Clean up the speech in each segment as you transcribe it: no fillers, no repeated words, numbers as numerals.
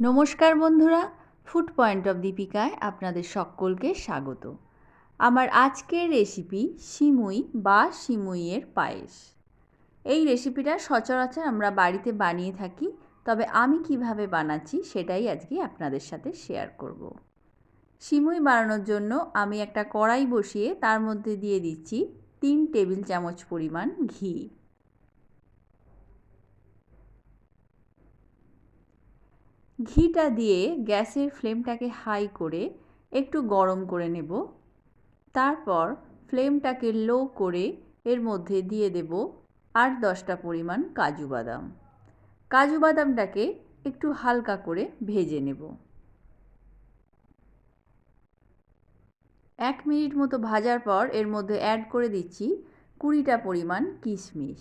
নমস্কার বন্ধুরা, food point of দীপিকায় আপনাদের সকলকে স্বাগত। আমার আজকের রেসিপি সিমুই বা সিমুইয়ের পায়েস। এই রেসিপিটা সচরাচর আমরা বাড়িতে বানিয়ে থাকি, তবে আমি কিভাবে বানাচ্ছি সেটাই আজকে আপনাদের সাথে শেয়ার করব। সিমুই বানানোর জন্য আমি একটা কড়াই বসিয়ে তার মধ্যে দিয়ে দিচ্ছি 3 টেবিল চামচ পরিমাণ ঘি। ঘিটা দিয়ে গ্যাসের ফ্লেমটাকে হাই করে একটু গরম করে নেব। তারপর ফ্লেমটাকে লো করে এর মধ্যে দিয়ে দেব 8-10টা পরিমাণ কাজু বাদাম। কাজু বাদামটাকে একটু হালকা করে ভেজে নেব। 1 মিনিট মতো ভাজার পর এর মধ্যে অ্যাড করে দিচ্ছি 20টা পরিমাণ কিশমিশ।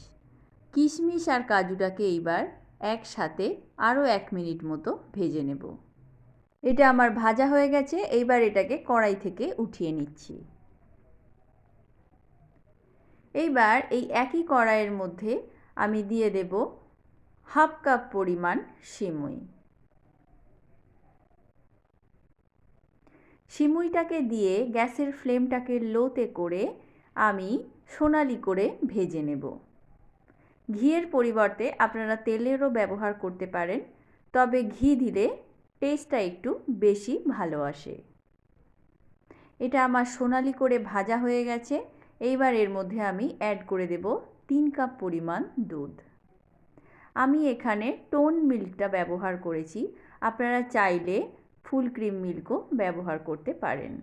কিশমিশ আর কাজুটাকে এইবার একসাথে আরও 1 মিনিট মতো ভেজে নেব। এটা আমার ভাজা হয়ে গেছে, এইবার এটাকে কড়াই থেকে উঠিয়ে নিচ্ছি। এইবার এই একই কড়াইয়ের মধ্যে আমি দিয়ে দেব 1/2 কাপ পরিমাণ সিমুই। সিমুইটাকে দিয়ে গ্যাসের ফ্লেমটাকে লোতে করে আমি সোনালি করে ভেজে নেব। ঘিয়ের পরিবর্তে আপনারা তেলেরও ব্যবহার করতে পারেন, তবে ঘি দিলে টেস্টটা একটু বেশি ভালো আসে। এটা আমার সোনালি করে ভাজা হয়ে গেছে। এইবার এর মধ্যে আমি অ্যাড করে দেব 3 কাপ পরিমাণ দুধ। আমি এখানে টোন মিল্কটা ব্যবহার করেছি, আপনারা চাইলে ফুল ক্রিম মিল্কও ব্যবহার করতে পারেন।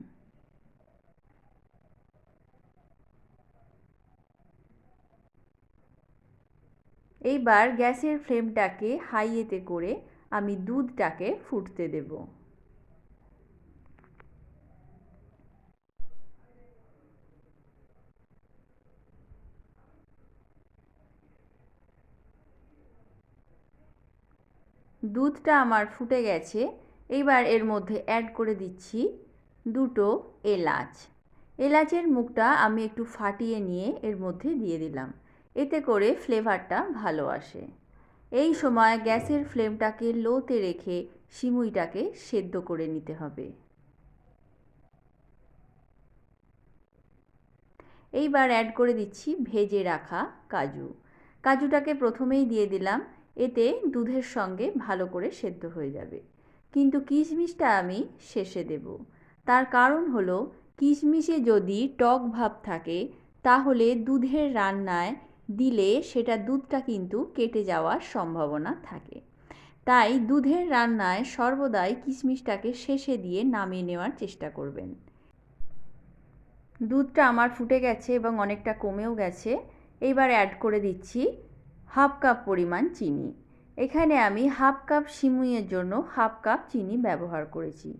এইবার গ্যাসের ফ্লেমটাকে হাইয়েতে করে আমি দুধটাকে ফুটতে দেব। দুধটা আমার ফুটে গেছে। এইবার এর মধ্যে অ্যাড করে দিচ্ছি 2টো এলাচ। এলাচের মুখটা আমি একটু ফাটিয়ে নিয়ে এর মধ্যে দিয়ে দিলাম, এতে করে ফ্লেভারটা ভালো আসে। এই সময় গ্যাসের ফ্লেমটাকে লোতে রেখে সিমুইটাকে সেদ্ধ করে নিতে হবে। এইবার অ্যাড করে দিচ্ছি ভেজে রাখা কাজু। কাজুটাকে প্রথমেই দিয়ে দিলাম, এতে দুধের সঙ্গে ভালো করে সেদ্ধ হয়ে যাবে। কিন্তু কিশমিশটা আমি শেষে দেব। তার কারণ হলো কিশমিশে যদি টক ভাব থাকে তাহলে দুধের রান্নায় দিলে সেটা দুধটা কিন্তু কেটে যাওয়ার সম্ভাবনা থাকে। তাই দুধের রান্নায় সর্বদাই কিশমিশটাকে শেষে দিয়ে নামিয়ে নেওয়ার চেষ্টা করবেন। দুধটা আমার ফুটে গেছে এবং অনেকটা কমেও গেছে। এইবার অ্যাড করে দিচ্ছি 1/2 কাপ পরিমাণ চিনি। এখানে আমি 1/2 কাপ সিমুইয়ের জন্য 1/2 কাপ চিনি ব্যবহার করেছি।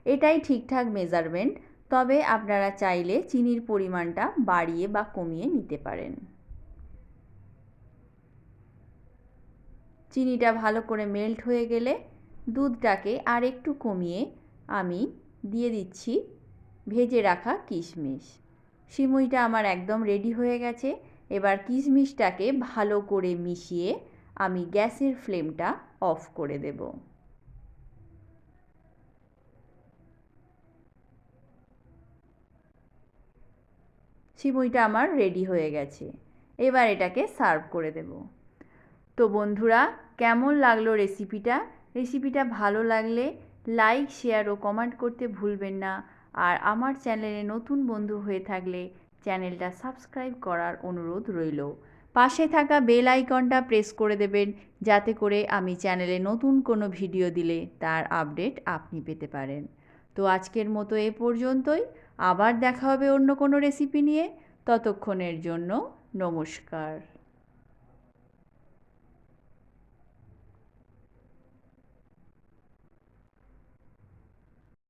এটাই ঠিকঠাক মেজারমেন্ট, তবে আপনারা চাইলে চিনির পরিমাণটা বাড়িয়ে বা কমিয়ে নিতে পারেন। চিনিটা ভালো করে মেল্ট হয়ে গেলে দুধটাকে আর একটু কমিয়ে আমি দিয়ে দিচ্ছি ভেজে রাখা কিশমিশ। সিমুইটা আমার একদম রেডি হয়ে গেছে। এবার কিশমিশটাকে ভালো করে মিশিয়ে আমি গ্যাসের ফ্লেমটা অফ করে দেব। সিমুইটা আমার রেডি হয়ে গেছে। এবার এটাকে সার্ভ করে দেব। তো বন্ধুরা, কেমন লাগলো রেসিপিটা ভালো লাগলে লাইক, শেয়ার ও কমেন্ট করতে ভুলবেন না। আর আমার চ্যানেলে নতুন বন্ধু হয়ে থাকলে চ্যানেলটা সাবস্ক্রাইব করার অনুরোধ রইল। পাশে থাকা বেল আইকনটা প্রেস করে দেবেন, যাতে করে আমি চ্যানেলে নতুন কোনো ভিডিও দিলে তার আপডেট আপনি পেতে পারেন। তো আজকের মতো এ পর্যন্তই। আবার দেখা হবে অন্য কোনো রেসিপি নিয়ে। ততক্ষণের জন্য নমস্কার।